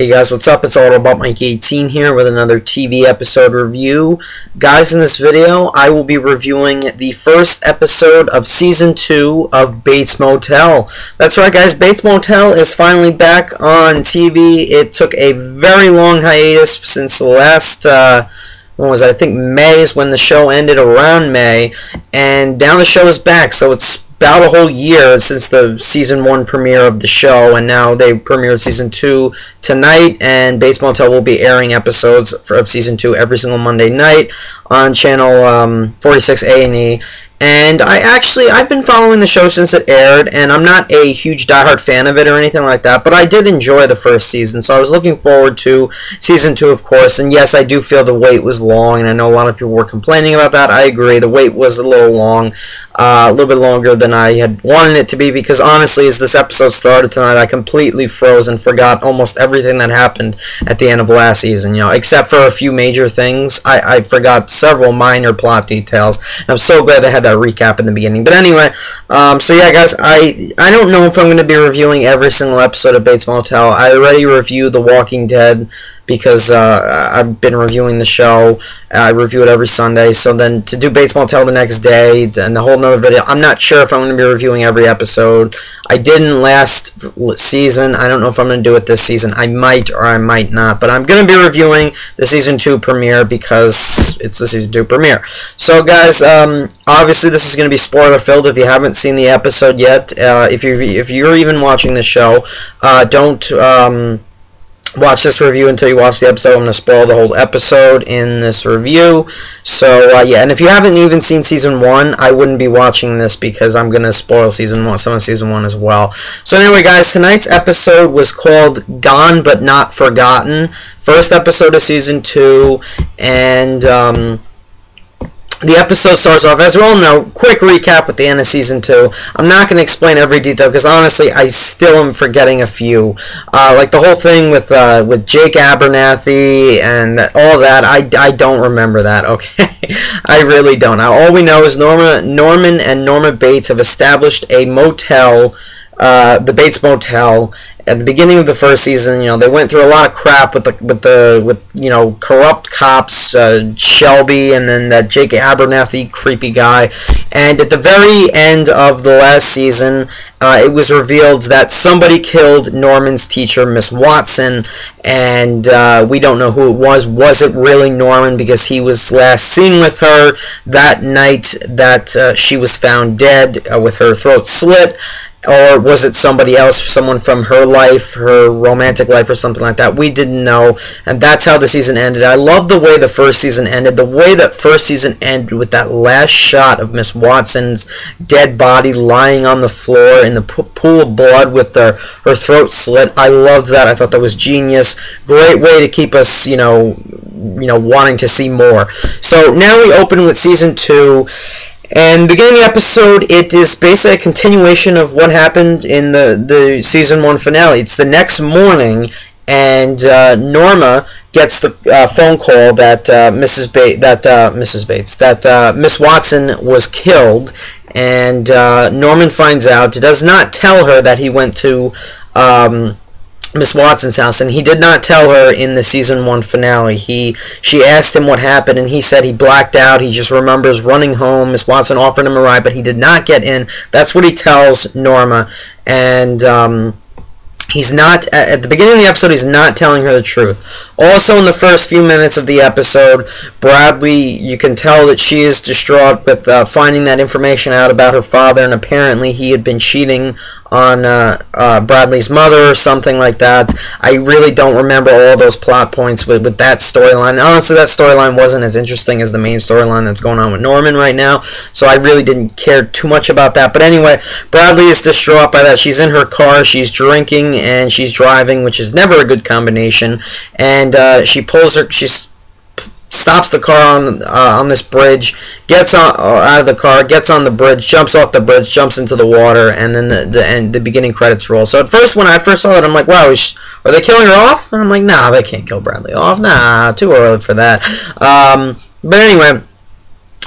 Hey guys, what's up? It's all about Mike18 here with another TV episode review. Guys, in this video, I will be reviewing the first episode of Season 2 of Bates Motel. That's right, guys, Bates Motel is finally back on TV. It took a very long hiatus since the last, when was it? I think May is when the show ended, around May. And now the show is back, so it's about a whole year since the Season 1 premiere of the show, and now they premiered Season 2 tonight, and Bates Motel will be airing episodes of Season 2 every single Monday night on channel 46 A&E. And I've been following the show since it aired, and I'm not a huge diehard fan of it or anything like that, but I did enjoy the first season, so I was looking forward to Season 2, of course. And yes, I do feel the wait was long, and I know a lot of people were complaining about that. I agree, the wait was a little long, a little bit longer than I had wanted it to be, because honestly, as this episode started tonight, I completely froze and forgot almost everything that happened at the end of last season, except for a few major things. I forgot several minor plot details, and I'm so glad they had that recap in the beginning. But anyway, so yeah, guys, I don't know if I'm going to be reviewing every single episode of Bates Motel. I already reviewed The Walking Dead because I've been reviewing the show. I review it every Sunday. So then to do Bates Motel the next day and a whole nother video, I'm not sure if I'm going to be reviewing every episode. I didn't last season. I don't know if I'm going to do it this season. I might or I might not. But I'm going to be reviewing the Season 2 premiere because it's the Season 2 premiere. So guys, obviously this is going to be spoiler filled if you haven't seen the episode yet. If you're even watching the show, don't watch this review until you watch the episode. I'm going to spoil the whole episode in this review. So, yeah, and if you haven't even seen Season 1, I wouldn't be watching this because I'm going to spoil Season 1, some of Season 1 as well. So anyway, guys, tonight's episode was called Gone But Not Forgotten. First episode of Season 2, and the episode starts off, as we all know, quick recap at the end of Season 2. I'm not going to explain every detail because, honestly, I still am forgetting a few. Like the whole thing with Jake Abernathy and all that, I don't remember that, okay? I really don't. Now, all we know is Norman and Norma Bates have established a motel, the Bates Motel. At the beginning of the first season, they went through a lot of crap with corrupt cops, Shelby, and then that Jake Abernathy creepy guy. And at the very end of the last season, it was revealed that somebody killed Norman's teacher, Miss Watson, and we don't know who it was. Was it really Norman? Because he was last seen with her that night that she was found dead with her throat slit. Or was it somebody else, someone from her life, her romantic life or something like that? We didn't know, and that's how the season ended. I love the way the first season ended. The way that first season ended with that last shot of Miss Watson's dead body lying on the floor in the pool of blood with her throat slit. I loved that. I thought that was genius. Great way to keep us, wanting to see more. So now we open with Season 2. And beginning the episode, it is basically a continuation of what happened in the Season 1 finale. It's the next morning, and Norma gets the phone call that Miss Watson was killed, and Norman finds out. Does not tell her that he went to Miss Watson's house, and he did not tell her in the Season 1 finale. She asked him what happened, and he said he blacked out. He just remembers running home. Miss Watson offered him a ride, but he did not get in. That's what he tells Norma, and he's not, at the beginning of the episode, he's not telling her the truth. Also, in the first few minutes of the episode, Bradley, you can tell that she is distraught with finding that information out about her father, and apparently he had been cheating on Bradley's mother or something like that. I really don't remember all those plot points with that storyline. Honestly, that storyline wasn't as interesting as the main storyline that's going on with Norman right now, so I really didn't care too much about that. But anyway, Bradley is distraught by that. She's in her car, she's drinking, and she's driving, which is never a good combination, and she stops the car on this bridge, gets out of the car, gets on the bridge, jumps off the bridge, jumps into the water, and then the beginning credits roll. So at first, when I first saw it, I'm like, wow, are they killing her off? And I'm like, nah, they can't kill Bradley off. Nah, too early for that. But anyway,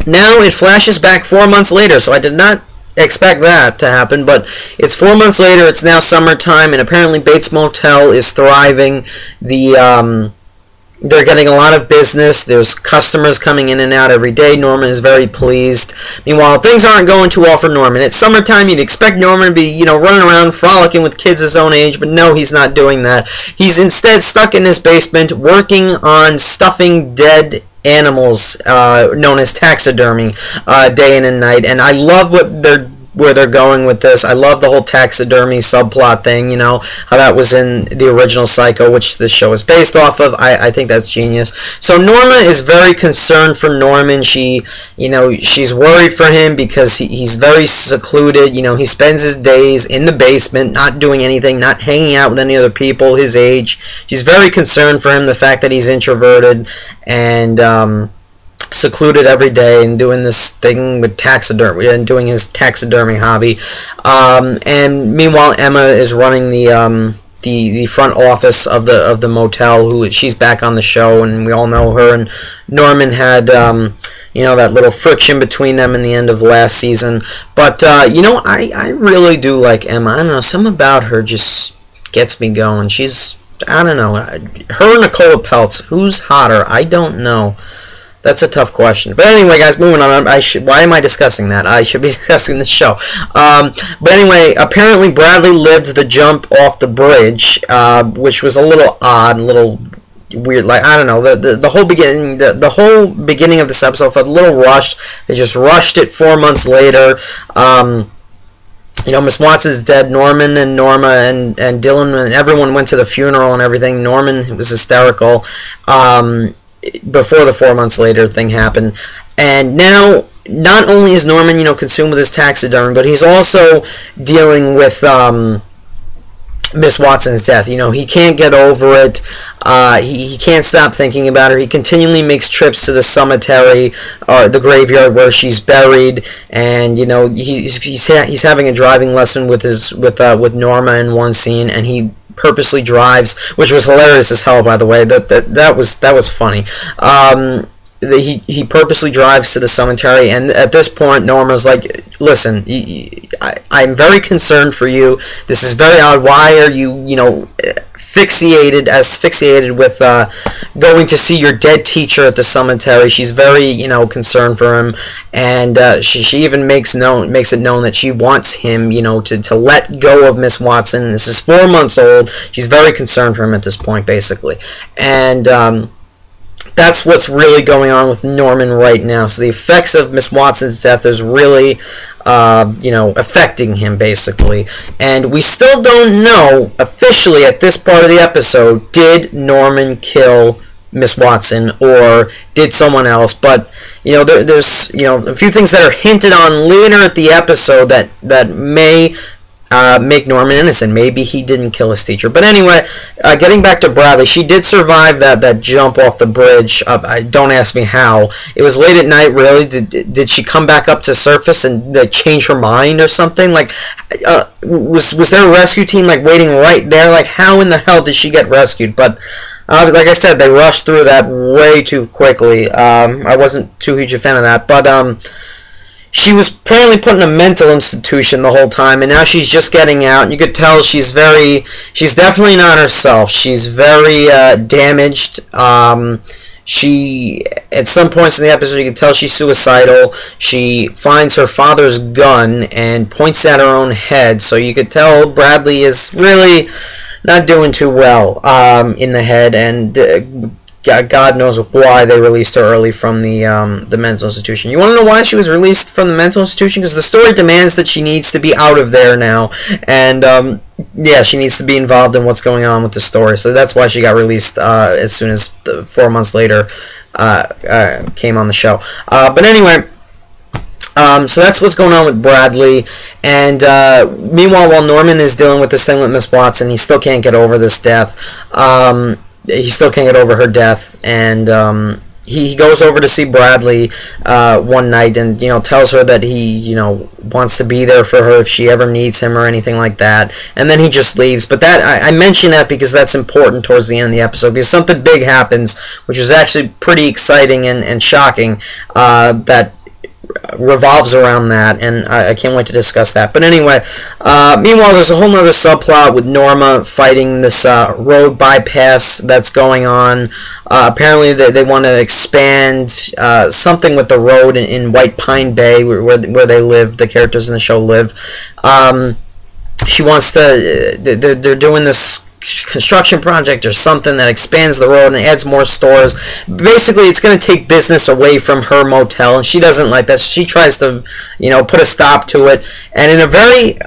now it flashes back 4 months later, so I did not expect that to happen, but it's 4 months later. It's now summertime, and apparently Bates Motel is thriving. They're getting a lot of business. There's customers coming in and out every day. Norman is very pleased. Meanwhile, things aren't going too well for Norman. It's summertime. You'd expect Norman to be, running around frolicking with kids his own age, but no, he's not doing that. He's instead stuck in his basement working on stuffing dead animals, known as taxidermy, day in and night. And I love where they're going with this. I love the whole taxidermy subplot thing, how that was in the original Psycho, which this show is based off of. I think that's genius. So Norma is very concerned for Norman. She's worried for him because he's very secluded. He spends his days in the basement, not doing anything, not hanging out with any other people his age. She's very concerned for him, the fact that he's introverted and secluded every day and doing this thing with taxidermy and doing his taxidermy hobby. And meanwhile, Emma is running the front office of the motel. She's back on the show, and we all know her and Norman had that little friction between them in the end of last season. But I really do like Emma. I don't know, something about her just gets me going. I don't know, her and Nicola Peltz, who's hotter? I don't know. That's a tough question. But anyway, guys, moving on. Why am I discussing that? I should be discussing the show. But anyway, apparently Bradley lived the jump off the bridge, which was a little odd, a little weird. Like, I don't know, the whole beginning, the whole beginning of this episode felt a little rushed. They just rushed it 4 months later. Miss Watson's dead. Norman and Norma and Dylan and everyone went to the funeral and everything. Norman was hysterical. Before the 4 months later thing happened. And now, not only is Norman, consumed with his taxidermy, but he's also dealing with Miss Watson's death. He can't get over it. He can't stop thinking about her. He continually makes trips to the cemetery or the graveyard where she's buried, and he's having a driving lesson with Norma in one scene, and he purposely drives, which was hilarious as hell, by the way. That was funny. He purposely drives to the cemetery, and at this point Norma's like, listen, I'm very concerned for you. This is very odd. Why are you asphyxiated with going to see your dead teacher at the cemetery? She's very concerned for him, and she even makes it known that she wants him to let go of Miss Watson. This is 4 months old. She's very concerned for him at this point, basically, and that's what's really going on with Norman right now. So the effects of Miss Watson's death is really affecting him, basically. And we still don't know officially at this part of the episode, did Norman kill Miss Watson or did someone else? But there's a few things that are hinted on later at the episode that may make Norman innocent. Maybe he didn't kill his teacher. But anyway, getting back to Bradley, she did survive that jump off the bridge. Don't ask me how. It was late at night, really. Did she come back up to surface and change her mind or something? Like, was there a rescue team waiting right there? Like, how in the hell did she get rescued? But like I said, they rushed through that way too quickly. I wasn't too huge a fan of that. But she was apparently put in a mental institution the whole time, and now she's just getting out. And you could tell she's definitely not herself. She's very damaged. She, at some points in the episode, you can tell she's suicidal. She finds her father's gun and points at her own head. So you could tell Bradley is really not doing too well in the head, and God knows why they released her early from the mental institution. You want to know why she was released from the mental institution? Because the story demands that she needs to be out of there now, and yeah, she needs to be involved in what's going on with the story. So that's why she got released as soon as 4 months later came on the show. But anyway. So that's what's going on with Bradley, and meanwhile, while Norman is dealing with this thing with Miss Watson, he still can't get over this death. He still can't get over her death, and he goes over to see Bradley one night, and tells her that he wants to be there for her if she ever needs him or anything like that, and then he just leaves. But that I mention that because that's important towards the end of the episode, because something big happens, which was actually pretty exciting and shocking. That revolves around that, and I can't wait to discuss that. But anyway, meanwhile, there's a whole other subplot with Norma fighting this road bypass that's going on. Apparently, they want to expand something with the road in White Pine Bay, where they live. The characters in the show live. She wants to. They're doing this construction project or something that expands the road and adds more stores. Basically, it's going to take business away from her motel, and she doesn't like that. She tries to, put a stop to it. And in a very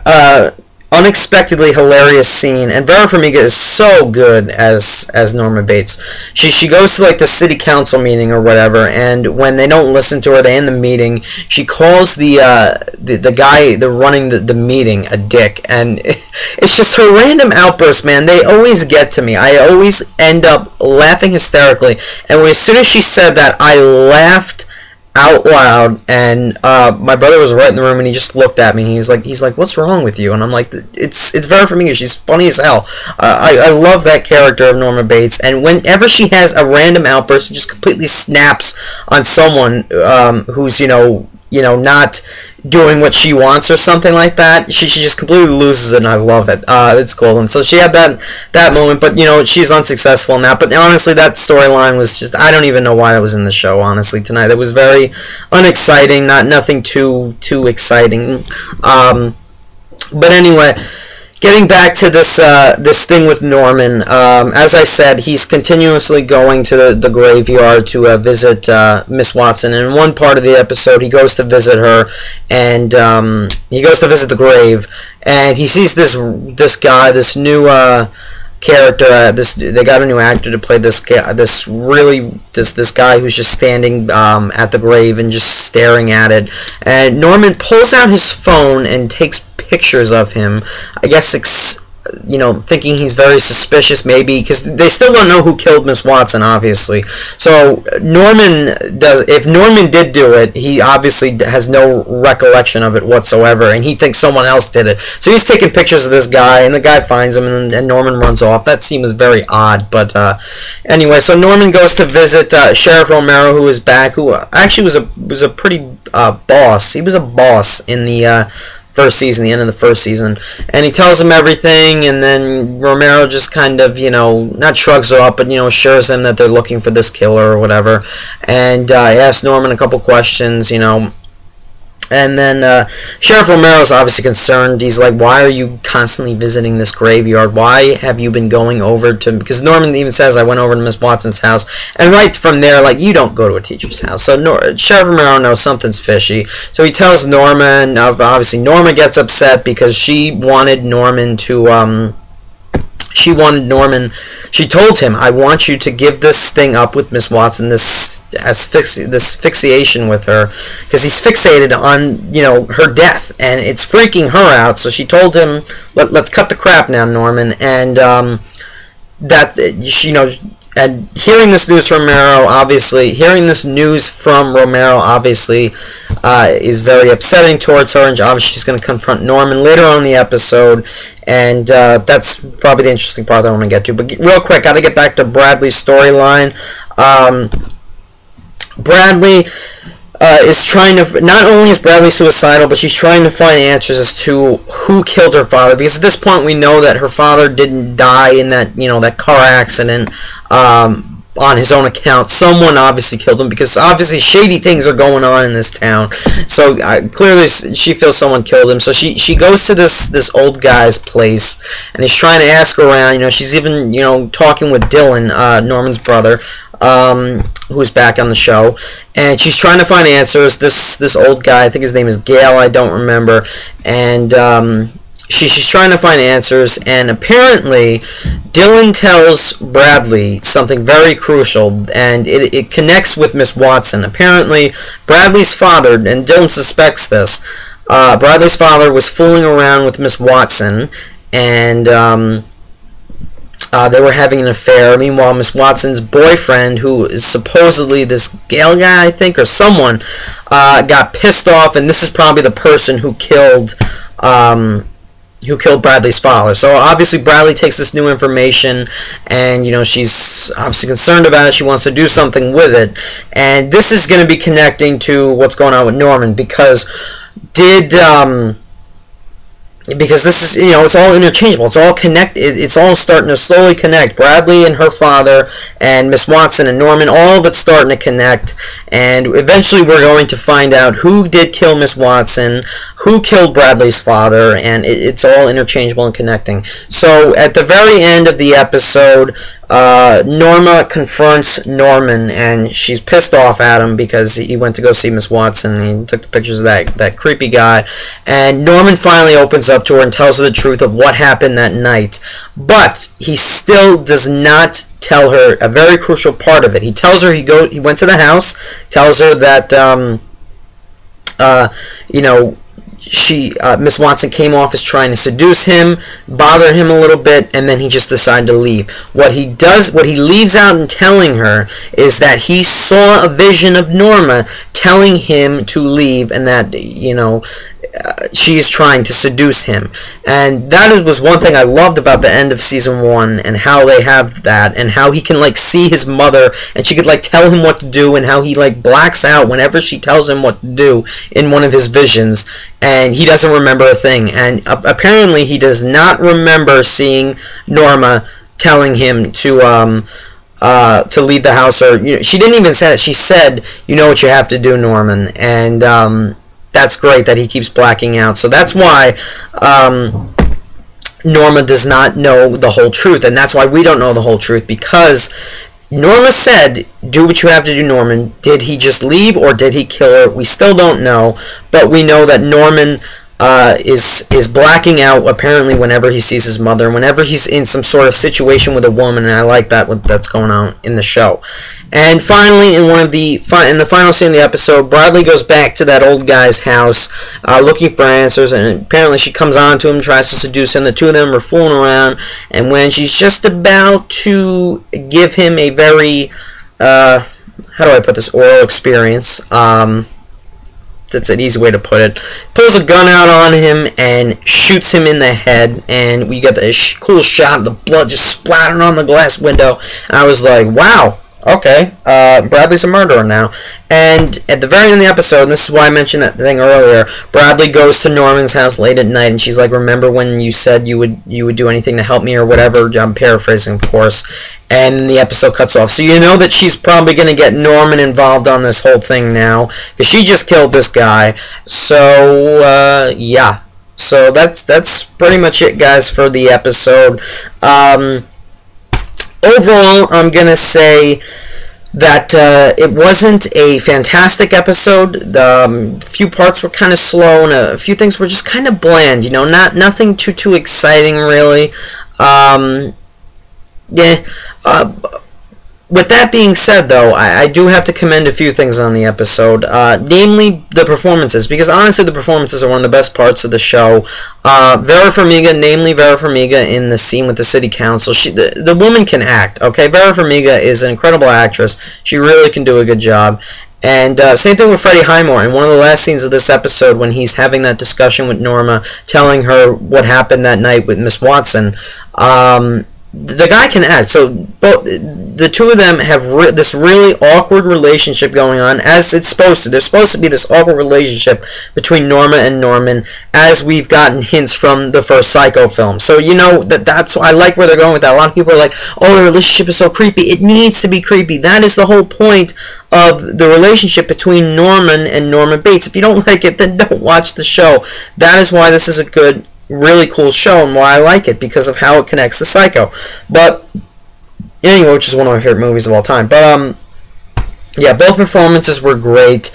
unexpectedly hilarious scene, and Vera Farmiga is so good as Norma Bates. She goes to like the city council meeting or whatever, and when they don't listen to her, they end the meeting. She calls the guy running the meeting a dick, and it's just her random outbursts, man. They always get to me. I always end up laughing hysterically, and as soon as she said that, I laughed out loud, and my brother was right in the room, and he just looked at me. He's like, "What's wrong with you?" And I'm like, "It's Vera Farmiga. She's funny as hell." I love that character of Norma Bates, and whenever she has a random outburst, she just completely snaps on someone who's not doing what she wants or something like that. She just completely loses it, and I love it. It's cool. And so she had that moment, but she's unsuccessful in that. But honestly, that storyline was just, I don't even know why that was in the show, honestly, tonight. It was very unexciting, nothing too exciting. But anyway, getting back to this thing with Norman, as I said, he's continuously going to the graveyard to visit Miss Watson. And in one part of the episode, he goes to visit her, and he goes to visit the grave, and he sees this guy, this new character. They got a new actor to play this guy, this guy who's just standing at the grave and just staring at it. And Norman pulls out his phone and takes pictures of him, I guess, thinking he's very suspicious, maybe, because they still don't know who killed Miss Watson, obviously. So if Norman did do it, he obviously has no recollection of it whatsoever, and he thinks someone else did it. So he's taking pictures of this guy, and the guy finds him, and Norman runs off. That scene was very odd, but anyway, so Norman goes to visit Sheriff Romero, who is back, who actually was a pretty boss. He was a boss in the first season, the end of the first season, and he tells him everything, and then Romero just kind of, not shrugs her up, but, assures him that they're looking for this killer or whatever, and he asks Norman a couple questions, and then Sheriff Romero's obviously concerned. He's like, why are you constantly visiting this graveyard? Why have you been going over to... Because Norman even says, I went over to Miss Watson's house. And right from there, like, you don't go to a teacher's house. So Sheriff Romero knows something's fishy. So he tells Norma, and obviously Norma gets upset because she wanted Norman to... She told him, I want you to give this thing up with Miss Watson, this fixation with her, because he's fixated on, her death, and it's freaking her out. So she told him, let's cut the crap now, Norman, and and hearing this news from Romero, obviously, is very upsetting towards her, and obviously she's going to confront Norman later on in the episode, and that's probably the interesting part that I want to get to. But real quick, got to get back to Bradley's storyline. Bradley is trying to, not only is Bradley suicidal, but she's trying to find answers as to who killed her father, because at this point we know that her father didn't die in that, that car accident, on his own account. Someone obviously killed him, because obviously shady things are going on in this town. So clearly she feels someone killed him. So she goes to this old guy's place, and he's trying to ask around. She's even talking with Dylan, Norman's brother, who's back on the show, and she's trying to find answers. This old guy, I think his name is Gale, I don't remember, and she's trying to find answers, and apparently Dylan tells Bradley something very crucial, and it connects with Miss Watson. Apparently Bradley's father, and Dylan suspects this, Bradley's father was fooling around with Miss Watson, and they were having an affair. Meanwhile, Miss Watson's boyfriend, who is supposedly this Gale guy, I think, or someone, got pissed off, and this is probably the person who killed who killed Bradley's father. So obviously Bradley takes this new information, and she's obviously concerned about it. She wants to do something with it, and this is going to be connecting to what's going on with Norman, because because this is, it's all interchangeable. It's all connected. It's all starting to slowly connect. Bradley and her father, and Miss Watson and Norman, all of it's starting to connect. And eventually we're going to find out who did kill Miss Watson, who killed Bradley's father, and it's all interchangeable and connecting. So at the very end of the episode, Norma confronts Norman, and she's pissed off at him because he went to go see Miss Watson, and he took the pictures of that creepy guy. And Norman finally opens up to her and tells her the truth of what happened that night. But he still does not tell her a very crucial part of it. He tells her he went to the house, tells her that Miss Watson came off as trying to seduce him, bothered him a little bit, and then he just decided to leave. What he leaves out in telling her is that he saw a vision of Norma telling him to leave, and that, she is trying to seduce him. And that was one thing I loved about the end of season 1, and how they have that, and how he can see his mother, and she could tell him what to do, and how he blacks out whenever she tells him what to do in one of his visions, and he doesn't remember a thing. And apparently he does not remember seeing Norma telling him to leave the house, or she didn't even say that. She said, "You know what you have to do, Norman," and that's great that he keeps blacking out. So that's why Norma does not know the whole truth, and that's why we don't know the whole truth, because Norma said, "Do what you have to do, Norman." Did he just leave, or did he kill her? We still don't know, but we know that Norman is blacking out apparently whenever he sees his mother, and whenever he's in some sort of situation with a woman, and I like that's going on in the show. And finally, in the final scene of the episode, Bradley goes back to that old guy's house looking for answers, and apparently she comes on to him, tries to seduce him. The two of them are fooling around, and when she's just about to give him a very how do I put this, oral experience, that's an easy way to put it, pulls a gun out on him and shoots him in the head, and we get the cool shot of the blood just splattering on the glass window, and I was like, wow, okay, Bradley's a murderer now. And at the very end of the episode, and this is why I mentioned that thing earlier, Bradley goes to Norman's house late at night, and she's like, "Remember when you said you would do anything to help me," or whatever. I'm paraphrasing, of course. And the episode cuts off. So you know that she's probably going to get Norman involved on this whole thing now, because she just killed this guy. So yeah. So that's pretty much it, guys, for the episode. Overall, I'm going to say that it wasn't a fantastic episode. The few parts were kind of slow, and a few things were just kind of bland. Nothing too exciting, really. Yeah. With that being said, though, I do have to commend a few things on the episode, namely the performances, because honestly the performances are one of the best parts of the show. Vera Farmiga in the scene with the city council, the woman can act, okay? Vera Farmiga is an incredible actress. She really can do a good job. And same thing with Freddie Highmore. In one of the last scenes of this episode, when he's having that discussion with Norma, telling her what happened that night with Miss Watson, the guy can act. So the two of them have this really awkward relationship going on, as it's supposed to. There's supposed to be this awkward relationship between Norma and Norman, as we've gotten hints from the first Psycho film. So that's why I like where they're going with that. A lot of people are like, "Oh, the relationship is so creepy." It needs to be creepy. That is the whole point of the relationship between Norman and Norma Bates. If you don't like it, then don't watch the show. That is why this is a good, really cool show, and why I like it, because of how it connects to Psycho. But anyway, which is one of my favorite movies of all time. But yeah, both performances were great.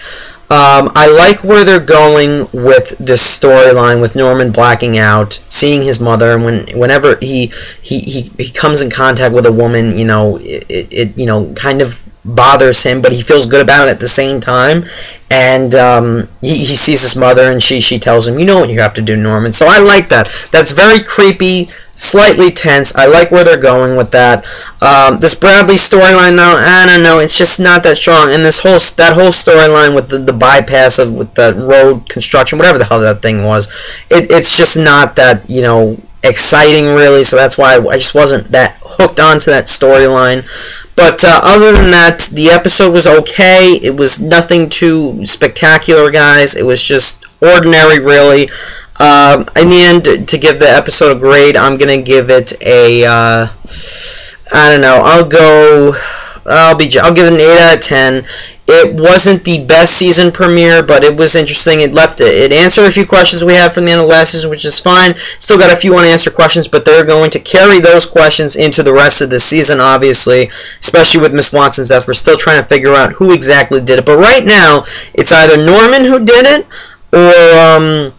I like where they're going with this storyline, with Norman blacking out, seeing his mother, and whenever he comes in contact with a woman, it kind of bothers him, but he feels good about it at the same time. And he sees his mother, and she tells him, you know what you have to do, Norman. So I like that. That's very creepy, slightly tense. I like where they're going with that. This Bradley storyline, though, I don't know. It's just not that strong. And that whole storyline with the bypass with the road construction, whatever the hell that thing was, it's just not that, you know, exciting, really. So that's why I just wasn't that hooked onto that storyline. But other than that, the episode was okay. It was nothing too spectacular, guys. It was just ordinary, really. In the end, to give the episode a grade, I'm going to give it a, I don't know, I'll give it an 8 out of 10. It wasn't the best season premiere, but it was interesting. It answered a few questions we had from the end of last season, which is fine. Still got a few unanswered questions, but they're going to carry those questions into the rest of the season, obviously, especially with Miss Watson's death. We're still trying to figure out who exactly did it. But right now, it's either Norman who did it or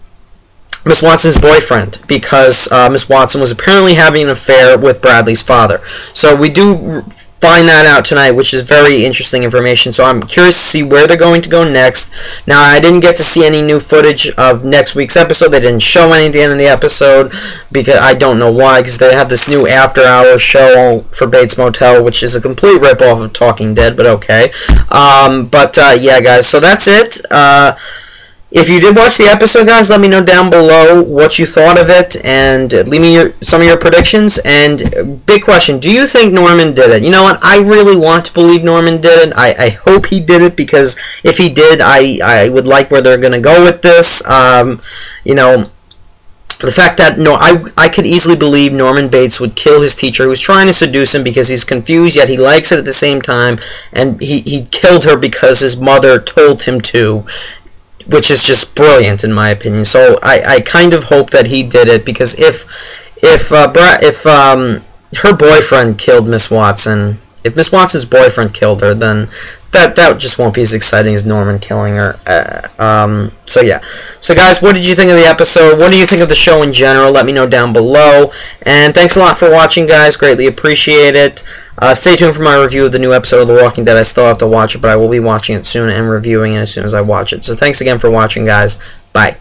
Miss Watson's boyfriend, because Miss Watson was apparently having an affair with Bradley's father. So we do find that out tonight, which is very interesting information. So I'm curious to see where they're going to go next. Now, I didn't get to see any new footage of next week's episode. They didn't show any at the end of the episode, because I don't know why, because they have this new after-hours show for Bates Motel, which is a complete ripoff of Talking Dead, but okay. Yeah, guys, so that's it. If you did watch the episode, guys, let me know down below what you thought of it, and leave me some of your predictions. And big question, do you think Norman did it? You know what, I really want to believe Norman did it. I hope he did it, because if he did, I would like where they're going to go with this. You know, the fact that, I could easily believe Norman Bates would kill his teacher who was trying to seduce him because he's confused, yet he likes it at the same time, and he killed her because his mother told him to, which is just brilliant in my opinion. So I kind of hope that he did it, because if her boyfriend killed Miss Watson, if Miss Watson's boyfriend killed her, then that just won't be as exciting as Norman killing her. So yeah. So guys, what did you think of the episode? What do you think of the show in general? Let me know down below. And thanks a lot for watching, guys. Greatly appreciate it. Stay tuned for my review of the new episode of The Walking Dead. I still have to watch it, but I will be watching it soon and reviewing it as soon as I watch it. So thanks again for watching, guys. Bye.